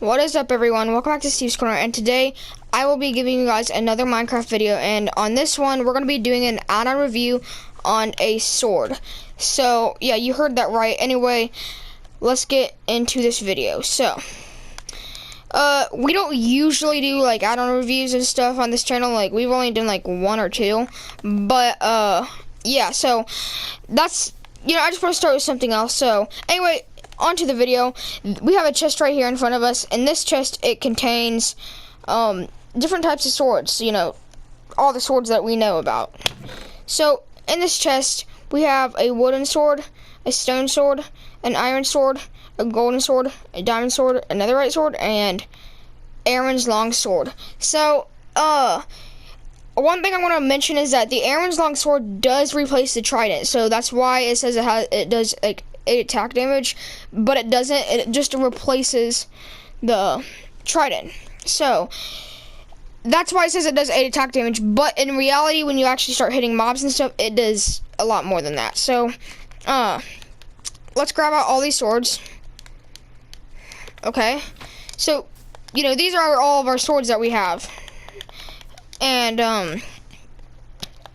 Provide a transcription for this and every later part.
What is up, everyone? Welcome back to Steve's Corner, and today I will be giving you guys another Minecraft video, and on this one we're going to be doing an add-on review on a sword. So yeah, you heard that right. Anyway, let's get into this video. So we don't usually do like add-on reviews and stuff on this channel. Like, we've only done like one or two, but yeah, so that's, you know, I just want to start with something else. So anyway, onto the video. We have a chest right here in front of us. In this chest, it contains different types of swords, you know, all the swords that we know about. So in this chest, we have a wooden sword, a stone sword, an iron sword, a golden sword, a diamond sword, a netherite sword, and Aaron's long sword. So one thing I want to mention is that the Aaron's long sword does replace the trident, so that's why it says it does like 8 attack damage, but it doesn't. It just replaces the trident. So that's why it says it does 8 attack damage, but in reality, when you actually start hitting mobs and stuff, it does a lot more than that. So let's grab out all these swords. Okay, so you know, these are all of our swords that we have, and the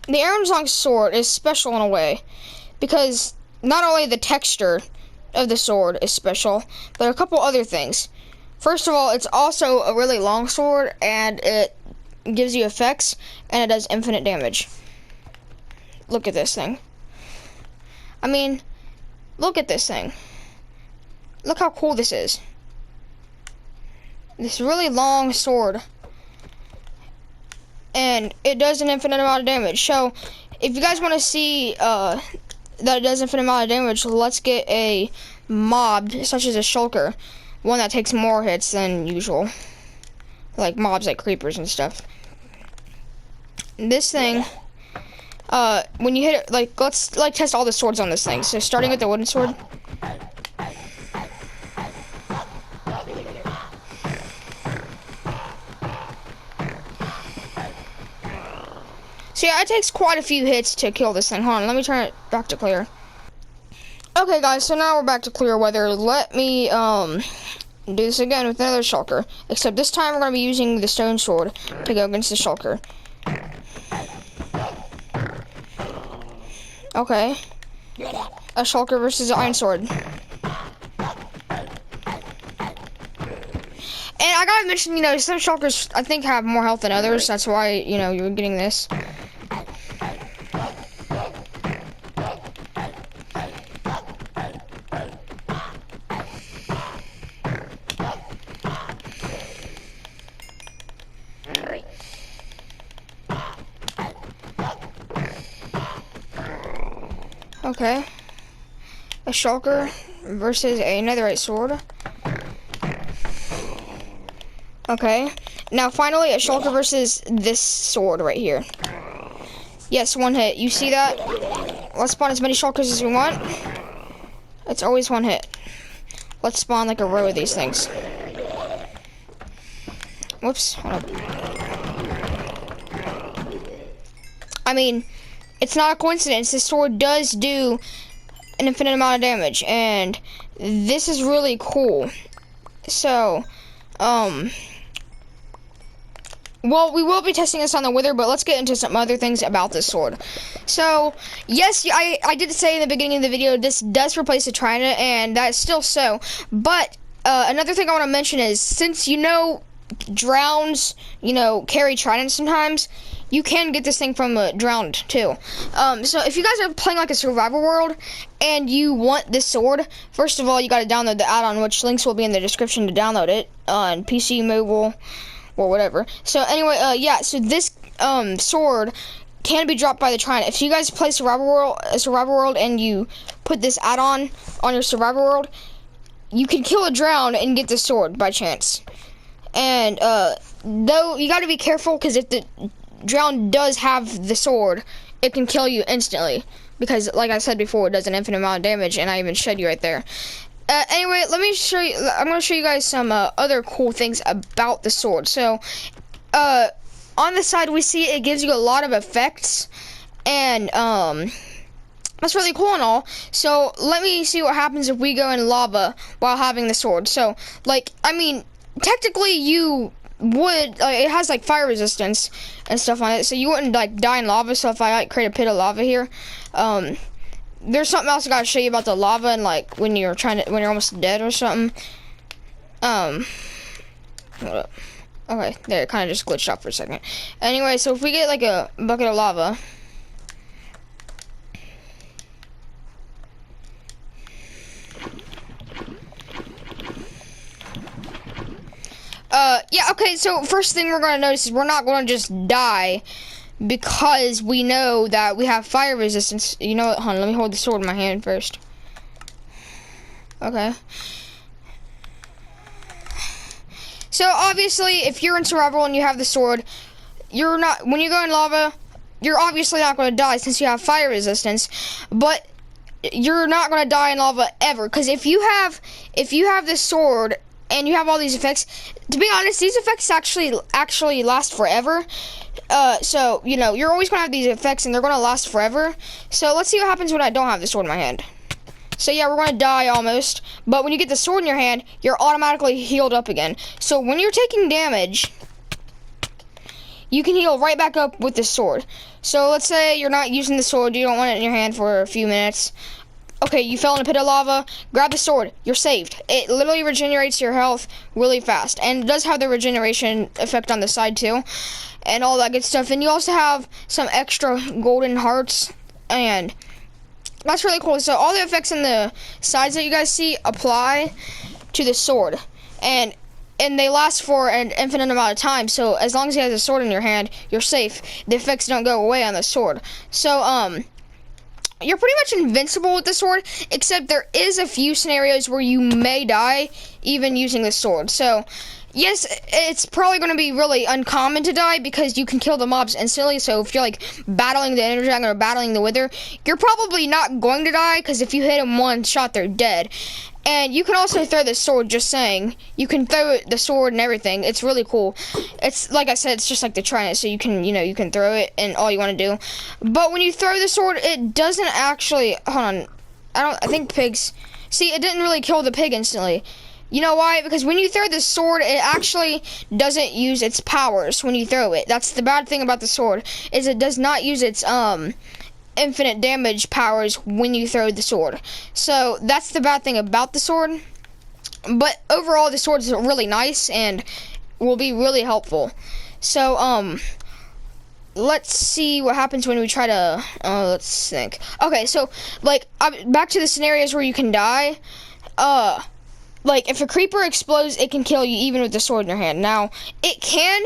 Aaron's long sword is special in a way because not only the texture of the sword is special, but a couple other things. First of all, it's also a really long sword, and it gives you effects, and it does infinite damage. Look at this thing. I mean, look at this thing. Look how cool this is. This really long sword. And it does an infinite amount of damage. So, if you guys want to see that it does infinite amount of damage, let's get a mob such as a shulker, one that takes more hits than usual, like mobs like creepers and stuff. This thing, when you hit it, like, let's like test all the swords on this thing. So starting with the wooden sword. So yeah, it takes quite a few hits to kill this thing. Hold on, let me turn it back to clear. Okay guys, so now we're back to clear weather. Let me do this again with another shulker. Except this time we're going to be using the stone sword to go against the shulker. Okay. A shulker versus an iron sword. And I gotta mention, you know, some shulkers I think have more health than others. That's why, you know, you're getting this. Okay. A shulker versus a netherite sword. Okay. Now finally a shulker versus this sword right here. Yes, one hit. You see that? Let's spawn as many shulkers as we want. It's always one hit. Let's spawn like a row of these things. Whoops. Hold up. I mean, it's not a coincidence. This sword does do an infinite amount of damage, and this is really cool. So, well, we will be testing this on the wither, but let's get into some other things about this sword. So, yes, I did say in the beginning of the video, this does replace the trident, and that's still so. But another thing I want to mention is, since, you know, drowns, you know, carry tridents sometimes, you can get this thing from drowned too. So if you guys are playing like a survival world and you want this sword, first of all, you got to download the add-on, which links will be in the description to download it on PC, mobile, or whatever. So anyway, yeah, so this sword can be dropped by the trident. If you guys play survival world and you put this add-on on your survival world, you can kill a drown and get the sword by chance. And though you got to be careful, because if the drown does have the sword, it can kill you instantly, because like I said before, it does an infinite amount of damage, and I even showed you right there. Anyway, let me show you. I'm going to show you guys some other cool things about the sword. So on the side we see it gives you a lot of effects, and that's really cool and all. So let me see what happens if we go in lava while having the sword. So, like, I mean, technically you would, it has like fire resistance and stuff on it, so you wouldn't like die in lava. So if I like create a pit of lava here, there's something else I gotta show you about the lava and like when you're almost dead or something. Hold up. Okay, there, it kind of just glitched out for a second. Anyway, so if we get like a bucket of lava, yeah, okay, so first thing we're gonna notice is we're not gonna just die because we know that we have fire resistance. You know what, hold on, let me hold the sword in my hand first. Okay. So obviously, if you're in survival and you have the sword, when you go in lava, you're obviously not gonna die since you have fire resistance, but you're not gonna die in lava ever, because if you have this sword and you have all these effects, to be honest, these effects actually last forever. So, you know, you're always gonna have these effects and they're gonna last forever. So let's see what happens when I don't have the sword in my hand. So yeah, we're gonna die almost, but when you get the sword in your hand, you're automatically healed up again. So when you're taking damage, you can heal right back up with the sword. So let's say you're not using the sword, you don't want it in your hand for a few minutes. Okay, you fell in a pit of lava, grab the sword, you're saved. It literally regenerates your health really fast, and it does have the regeneration effect on the side too, and all that good stuff. And you also have some extra golden hearts, and that's really cool. So all the effects in the sides that you guys see apply to the sword, and they last for an infinite amount of time. So as long as you have the sword in your hand, you're safe. The effects don't go away on the sword. So you're pretty much invincible with the sword, except there is a few scenarios where you may die even using the sword. So yes, it's probably going to be really uncommon to die because you can kill the mobs instantly. So if you're like battling the Ender Dragon or battling the Wither, you're probably not going to die, because if you hit them one shot, they're dead. And you can also throw the sword, just saying. You can throw the sword and everything. It's really cool. It's, like I said, it's just like the Trident, so you can throw it and all you want to do. But when you throw the sword, it doesn't actually, hold on, I think pigs, see, it didn't really kill the pig instantly. You know why? Because when you throw the sword, it actually doesn't use its powers when you throw it. That's the bad thing about the sword, is it does not use its, infinite damage powers when you throw the sword. So that's the bad thing about the sword. But overall, the sword is really nice and will be really helpful. So let's see what happens when we try to let's think. Okay, so like back to the scenarios where you can die. Like if a creeper explodes, it can kill you even with the sword in your hand. Now it can,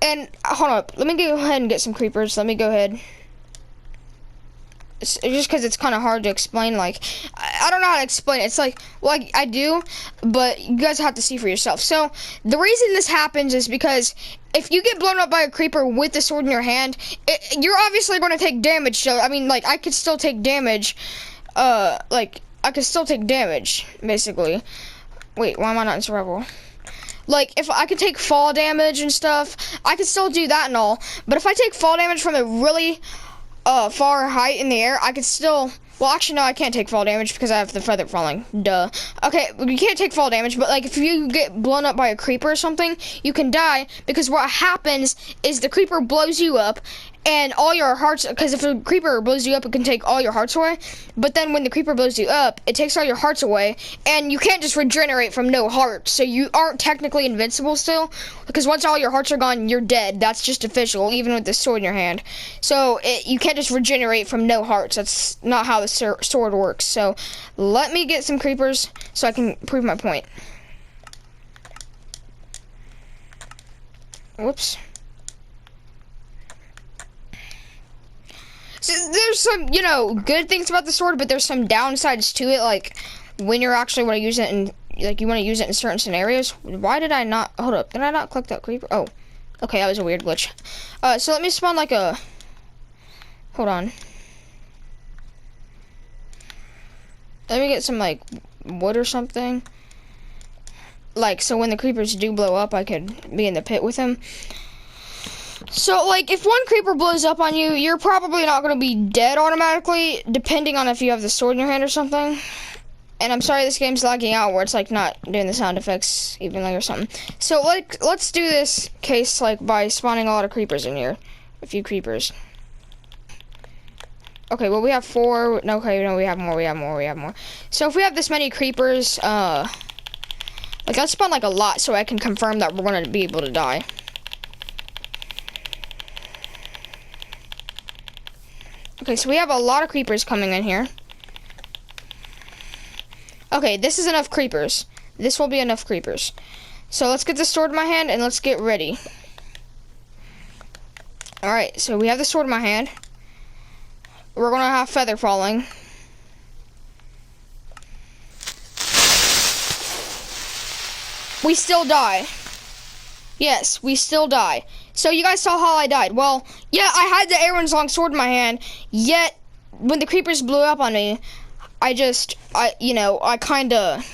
and hold up, let me go ahead and get some creepers. Let me go ahead. Just because it's kind of hard to explain, like, I don't know how to explain it. It's like, well, I do, but you guys have to see for yourself. So, the reason this happens is because if you get blown up by a creeper with the sword in your hand, you're obviously going to take damage. So, I mean, like, I could still take damage, basically. Wait, why am I not in survival? Like, if I could take fall damage and stuff, I could still do that and all. But if I take fall damage from a really far height in the air, I could still, well, actually, no, I can't take fall damage because I have the feather falling, duh. Okay, you can't take fall damage, but, like, if you get blown up by a creeper or something, you can die, because what happens is the creeper blows you up, and all your hearts, because if a creeper blows you up, it can take all your hearts away, but then when the creeper blows you up, it takes all your hearts away, and you can't just regenerate from no hearts, so you aren't technically invincible still, because once all your hearts are gone, you're dead. That's just official, even with the sword in your hand. So, you can't just regenerate from no hearts. That's not how the sword works. So, let me get some creepers so I can prove my point. Whoops. So there's some, you know, good things about the sword, but there's some downsides to it, like when you're actually want to use it in, like, you want to use it in certain scenarios. Why did I not, hold up, did I not click that creeper? Oh, okay, that was a weird glitch. So let me spawn like a, hold on. Let me get some, like, wood or something. Like, so when the creepers do blow up, I could be in the pit with them. So, like, if one creeper blows up on you, you're probably not going to be dead automatically, depending on if you have the sword in your hand or something. And I'm sorry this game's lagging out where it's like not doing the sound effects evenly or something. So let's do this case like by spawning a lot of creepers in here. A few creepers. Okay, well we have 4. No, okay, no, we have more. So if we have this many creepers, like let's spawn like a lot so I can confirm that we're gonna be able to die. Okay, so we have a lot of creepers coming in here. Okay, this is enough creepers. This will be enough creepers. So let's get the sword in my hand and let's get ready. Alright, so we have the sword in my hand. We're gonna have feather falling. We still die. Yes, we still die. So you guys saw how I died. Well, yeah, I had the Addon's long sword in my hand, yet when the creepers blew up on me, I kind of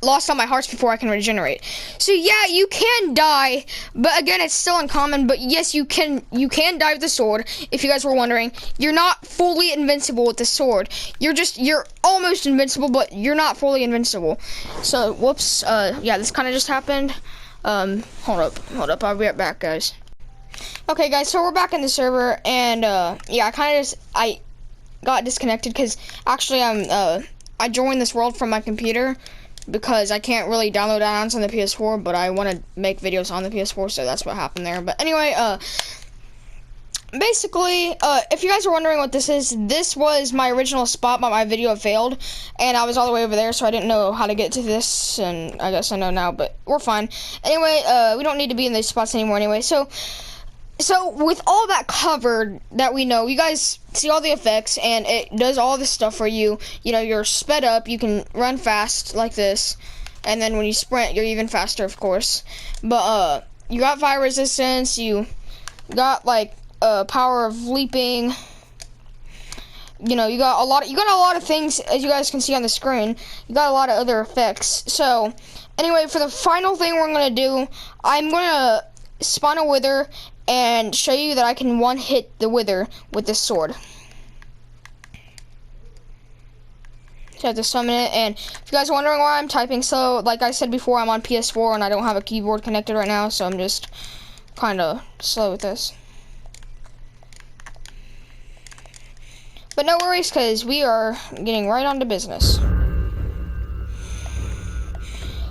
lost all my hearts before I can regenerate. So yeah, you can die, but again, it's still uncommon. But yes, you can die with the sword. If you guys were wondering, you're not fully invincible with the sword. You're almost invincible, but you're not fully invincible. So whoops. Yeah, this kind of just happened. Hold up. I'll be right back, guys. Okay, guys. So we're back in the server, and yeah, I got disconnected because actually I joined this world from my computer because I can't really download add-ons on the PS4, but I want to make videos on the PS4, so that's what happened there. But anyway, basically, if you guys are wondering what this is, this was my original spot, but my video failed, and I was all the way over there, so I didn't know how to get to this, and I guess I know now, but we're fine. Anyway, we don't need to be in these spots anymore anyway, so with all that covered that we know, you guys see all the effects, and it does all this stuff for you. You know, you're sped up, you can run fast like this, and then when you sprint, you're even faster, of course. But, you got fire resistance, you got, like, power of leaping. You know, you got a lot of things, as you guys can see on the screen. You got a lot of other effects. So, anyway, for the final thing we're gonna do, I'm gonna spawn a wither and show you that I can one-hit the wither with this sword. So I have to summon it, and if you guys are wondering why I'm typing slow, like I said before, I'm on PS4 and I don't have a keyboard connected right now, so I'm just kind of slow with this. But no worries, because we are getting right on to business.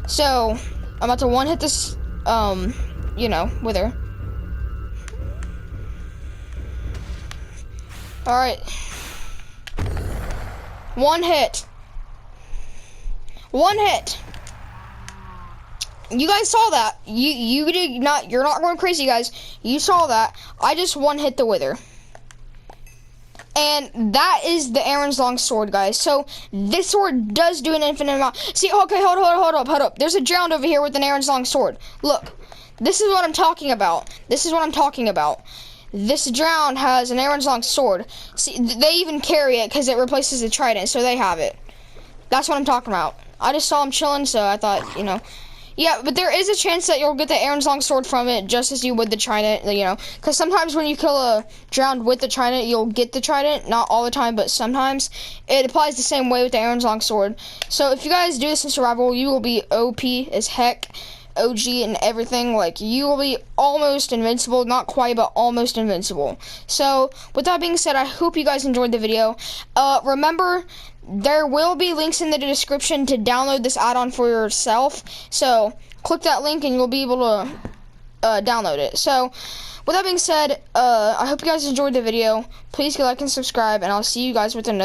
So, I'm about to one-hit this, wither. Alright. One hit. You guys saw that. You're not going crazy, guys. You saw that. I just one hit the wither. And that is the Addon's long sword, guys. So this sword does do an infinite amount. See, okay, hold up. There's a giant over here with an Addon's long sword. Look. This is what I'm talking about. This drowned has an Addon's long sword. See, they even carry it because it replaces the trident, so they have it. That's what I'm talking about. I just saw him chilling, so I thought, Yeah, but there is a chance that you'll get the Addon's long sword from it, just as you would the trident, Because sometimes when you kill a drowned with the trident, you'll get the trident. Not all the time, but sometimes. It applies the same way with the Addon's long sword. So if you guys do this in survival, you will be OP as heck. OG and everything. Like, you will be almost invincible, not quite, but almost invincible. So with that being said, I hope you guys enjoyed the video. Remember, there will be links in the description to download this add-on for yourself, so click that link and you'll be able to download it. So with that being said, I hope you guys enjoyed the video. Please like and subscribe, and I'll see you guys with another